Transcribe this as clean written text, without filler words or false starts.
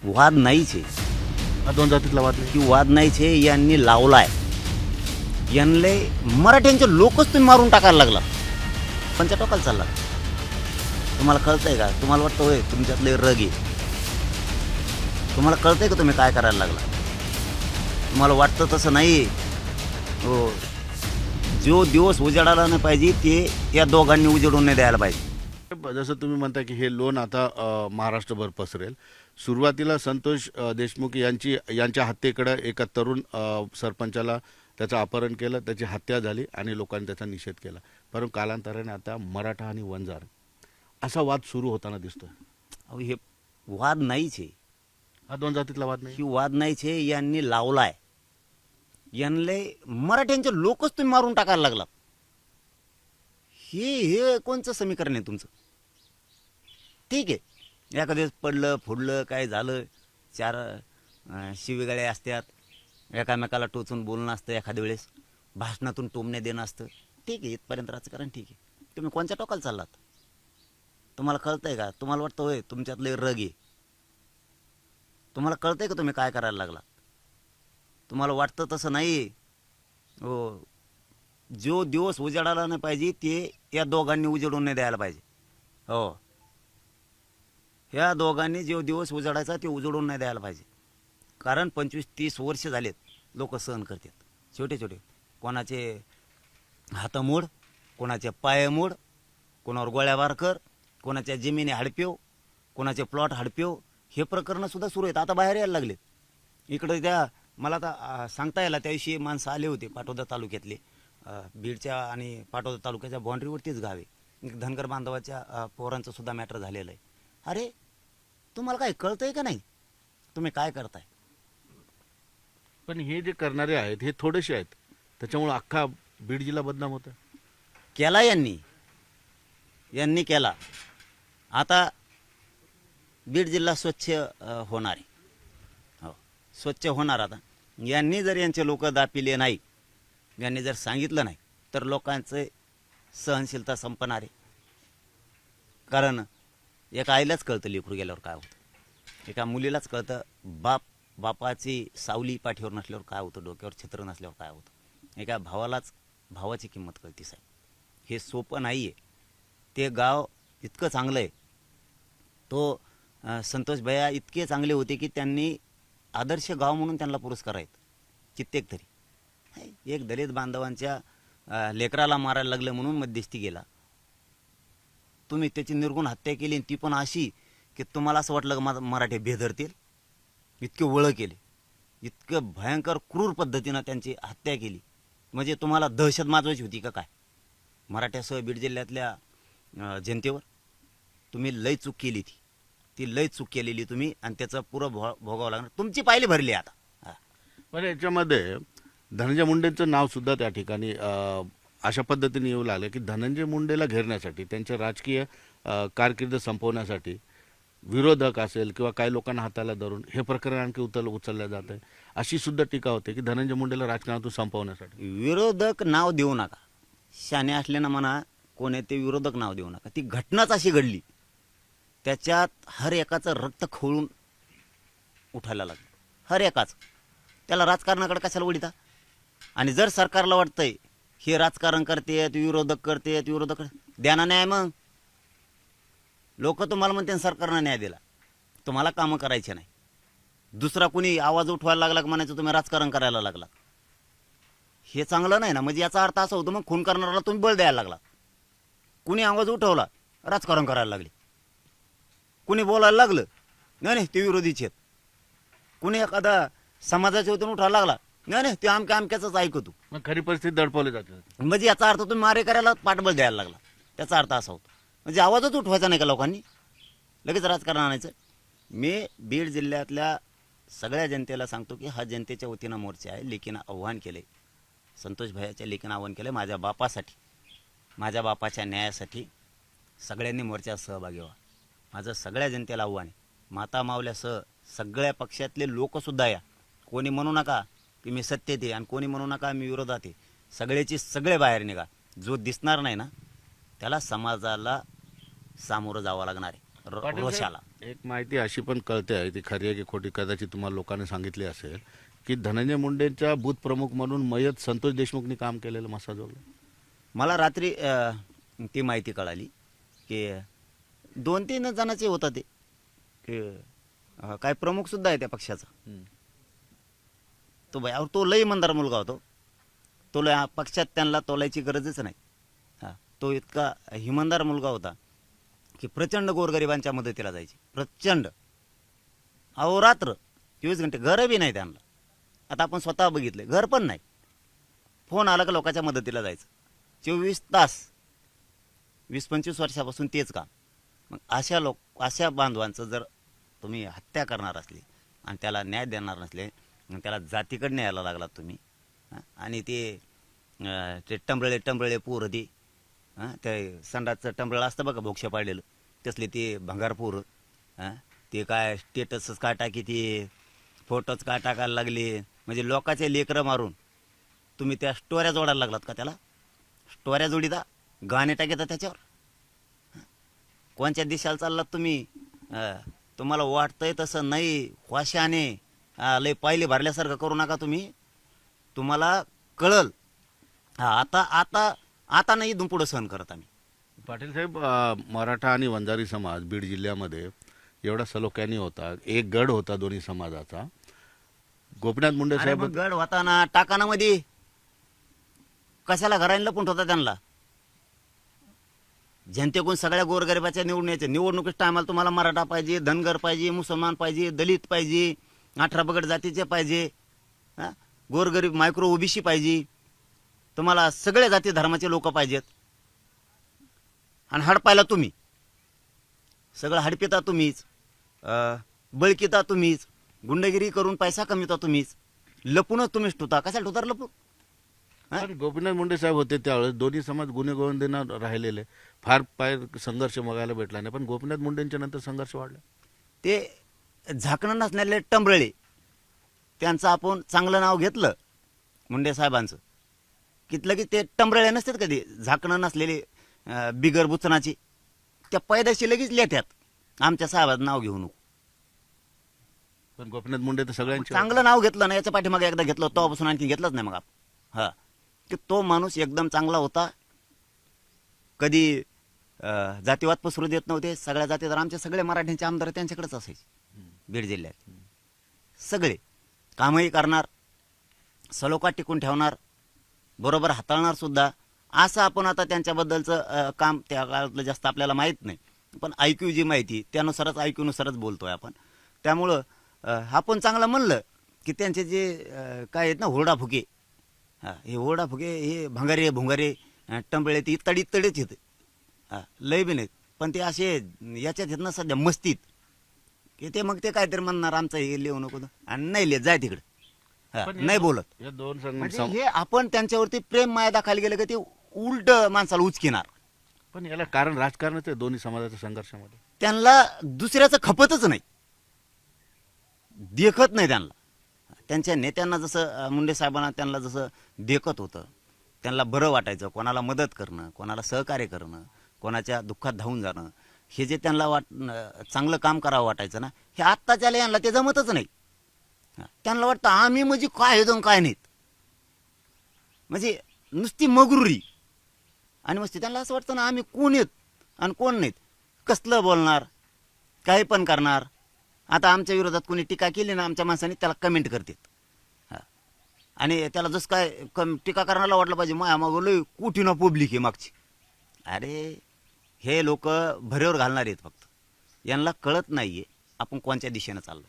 वाद नाहीच आहे, हा दोन जातीतला वाद नाही. की वाद नाहीच आहे. यांनी लावलाय, यांना मराठ्यांचे लोकच तुम्ही मारून टाकायला लागला, पंचा टोकाला चालला. तुम्हाला कळतंय का? तुम्हाला वाटतं होय तुमच्यातले रग आहे? तुम्हाला कळतंय का तुम्ही काय करायला लागला? तुम्हाला वाटतं तसं नाही हो. जो दिवस उजाडायला नाही पाहिजे ते या दोघांनी उजेडून नाही द्यायला पाहिजे. जसं तुम्ही म्हणता की हे लोन आता महाराष्ट्रभर पसरेल. सुरुवातीला संतोष देशमुख यांच्या हत्येकडे एका तरुण सरपंचाला त्याचं अपहरण केलं, त्याची हत्या झाली आणि लोकांनी त्याचा निषेध केला. परंतु कालांतराने आता मराठा आणि वंजार असा वाद सुरू होताना दिसतोय. अहो हे वाद नाहीच आहे, हा दोन जातीतला वाद नाही. की वाद नाहीच आहे. यांनी लावलाय, यांना मराठ्यांचे लोकच तुम्ही मारून टाकायला लागला. हे कोणचं समीकरण आहे तुमचं? ठीक आहे, एखाद्या दिवस पडलं फुडलं काय झालं, चार शिवीगाळे असतात, एकामेकाला टोचून बोलणं असतं, एखाद्या वेळेस भाषणातून टोमणे देणं असतं. ठीक आहे, इथपर्यंत राजकारण ठीक आहे. तुम्ही कोणत्या टोकाला चाललात? तुम्हाला कळतंय का? तुम्हाला वाटतं होय तुमच्यातले रग आहे? तुम्हाला कळतंय का तुम्ही काय करायला लागला? तुम्हाला वाटतं तसं नाही हो. जो दिवस उजाडायला नाही पाहिजे ते या दोघांनी उजेडून नाही द्यायला पाहिजे. हो, ह्या दोघांनी जो दिवस उजाडायचा ते उजडून नाही द्यायला पाहिजे. कारण 25-30 वर्ष झालेत लोक सहन करतात. छोटे छोटे कोणाचे हात मोड, कोणाचे पाय मोड, कोणावर गोळ्याबार कर, कोणाच्या जमिनी हडपेव, कोणाचे प्लॉट हडपेव, हे प्रकरणं सुद्धा सुरू आहेत. आता बाहेर यायला लागलेत. इकडं त्या मला आता सांगता यायला त्याविषयी माणसं आले होते पाटोदा तालुक्यातले, बीडच्या आणि पाटोदा तालुक्याच्या बाँड्रीवरतीच गावे धनगर बांधवाच्या पोरांचं सुद्धा मॅटर झालेलं आहे. अरे तुम्हाला काय कळतंय का नाही? तुम्ही काय करताय? पण हे जे करणारे आहेत हे थोडेसे आहेत, त्याच्यामुळे अख्खा बीड जिल्हा बदनाम होता. केला यांनी केला. आता बीड जिल्हा स्वच्छ होणार आहे. हो, स्वच्छ होणार. आता यांनी जर यांचे लोक दापिले नाही, यांनी जर सांगितलं नाही, तर लोकांचं सहनशीलता संपणार आहे. कारण एका आईलाच कळतं लेकरू गेल्यावर काय होतं, एका मुलीलाच कळतं बापाची सावली पाठीवर नसल्यावर काय होतं, डोक्यावर छत्र नसल्यावर काय होतं. एका भावालाच भावाची किंमत कळते साहेब. हे सोपं नाही आहे. ते गाव इतकं चांगलं आहे. तो संतोष भैया इतके चांगले होते की त्यांनी आदर्श गाव म्हणून त्यांना पुरस्कार आहेत कित्येक तरी. एक दलित बांधवांच्या लेकराला मारायला लागलं म्हणून मध्यस्थी गेला. तुम्ही त्याची निर्गुण हत्या केली, ती पण अशी की तुम्हाला असं वाटलं का मराठे बेधरतील. इतके वळ केले, इतकं भयंकर क्रूर पद्धतीनं त्यांची हत्या केली. म्हणजे तुम्हाला दहशत माजवायची होती का काय मराठ्यासह बीड जिल्ह्यातल्या जनतेवर? तुम्ही लय चूक केली, ती लय चूक केलेली तुम्ही, आणि त्याचं पुरं भोगावं लागणार. तुमची पायली भरली आता. पण याच्यामध्ये धनंजय मुंडेंचं नाव सुद्धा त्या ठिकाणी अशा पद्धतीने येऊ लागलं की धनंजय मुंडेला घेरण्यासाठी, त्यांच्या राजकीय कारकीर्द संपवण्यासाठी विरोधक असेल किंवा काही लोकांना हाताला धरून हे प्रकरण आणखी उचललं जात आहे, अशी सुद्धा टीका होते की धनंजय मुंडेला राजकारणातून संपवण्यासाठी. विरोधक नाव देऊ नका, शाने असल्यानं म्हणा कोण आहे ते विरोधक नाव देऊ नका. ती घटनाच अशी घडली, त्याच्यात हर एकाचं रक्त खवळून उठायला लागलं, हर एकाच. त्याला राजकारणाकडे कशाला वळीता? आणि जर सरकारला वाटतंय हे राजकारण करतेत, विरोधक द्याना न्याय. मग लोक तुम्हाला म्हणते सरकारनं न्याय दिला, तुम्हाला कामं करायचे नाही. दुसरा कुणी आवाज उठवायला लागला म्हणायचं तुम्ही राजकारण करायला लागला. हे चांगलं नाही ना. म्हणजे याचा अर्थ असा होतो मग खून करणाऱ्याला तुम्ही बळ द्यायला लागला. कुणी आवाज उठवला राजकारण करायला लागले, कुणी बोलायला लागलं नाही ते विरोधीचे आहेत, कुणी एखादा समाजाच्या वतीने उठायला लागला नाही ते आमक्याच ऐकतो. मग खरी परिस्थिती दडपवली जाते. म्हणजे याचा अर्थ तुम्ही मारे करायला पाठबळ द्यायला लागला, त्याचा अर्थ असा होतो. म्हणजे आवाजच उठवायचा नाही का लोकांनी, लगेच राजकारण आणायचं. मी बीड जिल्ह्यातल्या सगळ्या जनतेला सांगतो की हा जनतेच्या वतीनं मोर्चा आहे. लेकीनं आव्हान केले, संतोष भैयाच्या लेकीनं आव्हान केलं, माझ्या बापासाठी, माझ्या बापाच्या न्यायासाठी सगळ्यांनी मोर्चात सहभागी व्हा. माझं सगळ्या जनतेला आव्हान आहे. माता मावल्यासह सगळ्या पक्षातले लोकसुद्धा या. कोणी म्हणू नका की मी सत्तेत आहे आणि कोणी म्हणू नका मी विरोधात आहे. सगळ्याची सगळे बाहेर निघा. जो दिसणार नाही ना त्याला समाजाला सामोरं जावं लागणार आहे, रोषाला. एक माहिती अशी पण कळते आहे, ती खरी आहे की खोटी कदाचित तुम्हाला लोकांनी सांगितली असेल, की धनंजय मुंडेंच्या बूथ प्रमुख म्हणून मयत संतोष देशमुखनी काम केलेलं मसाजोगला. मला रात्री ती माहिती कळाली की 2-3 जणांचे होता ते की काय प्रमुखसुद्धा आहे त्या पक्षाचा. तो बाई और तो लई इमानदार मुलगा होतो. तो लय पक्षात त्यांना तोलायची गरजच नाही. हां, तो इतका इमानदार मुलगा होता की प्रचंड गोरगरिबांच्या मदतीला जायचे. प्रचंड अहोरात्र 24 घंटे. घरं बी नाही त्यांना. आता आपण स्वतः बघितले, घर पण नाही. फोन आला का लोकांच्या मदतीला जायचं 24 तास. 20-25 वर्षापासून तेच काम. मग अशा बांधवांचं जर तुम्ही हत्या करणार असली आणि त्याला न्याय देणार नसले, मग त्याला जातीकडे न्यायला लागलात तुम्ही. आणि ते टंबळे पोरं ती ते संडाचं टंबळं असतं बघा भोक्ष पाडलेलं, तसले ते भंगार पोरं. ते काय स्टेटसच काय टाकी, ते फोटोच काय टाकायला लागले. म्हणजे लोकांचे लेकरं मारून तुम्ही त्या स्टोऱ्या जोडायला लागलात का त्याला? स्टोऱ्या जोडीता, गाणे टाकीता त्याच्यावर. कोणत्या दिशाला चाललात तुम्ही? तुम्हाला वाटतंय तसं नाही. वाशाने लय पाहिले भरल्यासारखं करू नका तुम्ही. तुम्हाला कळल. आता आता आता नाही इथून पुढं सहन करत आम्ही. पाटील साहेब, मराठा आणि वंजारी समाज बीड जिल्ह्यामध्ये एवढा सलोख्याने होता. एक गड होता दोन्ही समाजाचा. गोपीनाथ मुंडे अरे साहेब मग गड होता ना टाकाना मध्ये, कशाला घरांना लपून ठेवता त्यांना? जनतेकडून सगळ्या गोरगरिबाच्या निवडणुकीच्या टायमाला तुम्हाला मराठा पाहिजे, धनगर पाहिजे, मुसलमान पाहिजे, दलित पाहिजे, 18 पगड जातीचे पाहिजे, गोरगरीब मायक्रो ओबीसी पाहिजे. तुम्हाला सगळ्या जाती धर्माचे लोक पाहिजेत. आणि हडपायला तुम्ही सगळं हडपिता तुम्हीच, बळकीता तुम्हीच, गुंडगिरी करून पैसा कमीता तुम्हीच, लपूनच तुम्हीच ठुता. कशाला ठुतार लपून? पण गोपीनाथ मुंडे साहेब होते त्यावेळेस दोन्ही समाज गुन्हेगोविंदांना राहिलेले. फार संघर्ष बघायला भेटला नाही, पण गोपीनाथ मुंडेंच्या नंतर संघर्ष वाढला. ते झाकणं नसलेले टंबळे, त्यांचं आपण चांगलं नाव घेतलं मुंडे साहेबांचं, कितलं की ते टंबळे नसतात कधी झाकणं नसलेले बिगर बुचनाची. त्या पैदाशी लगेच लेट्यात आमच्या साहेबाचं नाव घेऊ नको. पण गोपीनाथ मुंडे तर सगळ्यांचे चांगलं नाव घेतलं ना, याच्या पाठीमागे एकदा घेतलं, तेव्हापासून आणखी घेतलंच नाही मग आपण. हां, की तो माणूस एकदम चांगला होता. कधी जातीवाद पसरू देत नव्हते. सगळ्या जाती, तर आमचे सगळे मराठ्यांचे आमदार त्यांच्याकडेच असायचे बीड जिल्ह्यात. सगळे कामही करणार, सलोखा टिकून ठेवणार, बरोबर हाताळणार सुद्धा. असं आपण आता त्यांच्याबद्दलचं काम त्या काळातलं जास्त आपल्याला माहीत नाही, पण ऐक्यू जी माहिती त्यानुसारच ऐक्यूनुसारच बोलतोय आपण. त्यामुळं आपण चांगलं म्हणलं की त्यांचे जे काय आहेत ना हुरडाफुके, हे हुरडाफुके, हे भंगारे भुंगारे टंबळे, ते इत्तडीच येते. लय बी नाहीत, पण ते असे याच्यात येत ना सध्या मस्तीत, की ते मग ते काहीतरी म्हणणार आमचं हे लिहू नको आणि नाही लिहित, जाय तिकडे. नाही बोलत. या दोन म्हणजे हे आपण त्यांच्यावरती प्रेम माया दाखवायला गेलं की ते उलट माणसाला उचकिणार. पण याला कारण राजकारणच आहे दोन्ही समाजाच्या संघर्षामध्ये. त्यांना दुसऱ्याचं खपतच नाही, देखत नाही त्यांना. त्यांच्या नेत्यांना जसं मुंडे साहेबांना त्यांना जसं देखत होतं, त्यांना बरं वाटायचं, कोणाला मदत करणं, कोणाला सहकार्य करणं, कोणाच्या दुःखात धावून जाणं, हे जे त्यांना चांगलं काम करावं वाटायचं ना, हे आत्ताच्या यांना ते जमतच नाही. त्यांना वाटतं आम्ही म्हणजे काय जाऊन काय नाहीत, म्हणजे नुसती मगरुरी. आणि मग त्यांना असं वाटतं ना आम्ही कोण येत आणि कोण नाहीत, कसलं बोलणार, काही पण करणार. आता आमच्या विरोधात कोणी टीका केली ना, आमच्या माणसाने त्याला कमेंट करतात. आणि त्याला जसं काय टीका करण्याला वाटलं पाहिजे माया मागं लय कुठे ना पब्लिक आहे मागची. अरे हे लोक भरेवर घालणार आहेत फक्त. यांना कळत नाहीये आपण कोणत्या दिशेनं चाललो.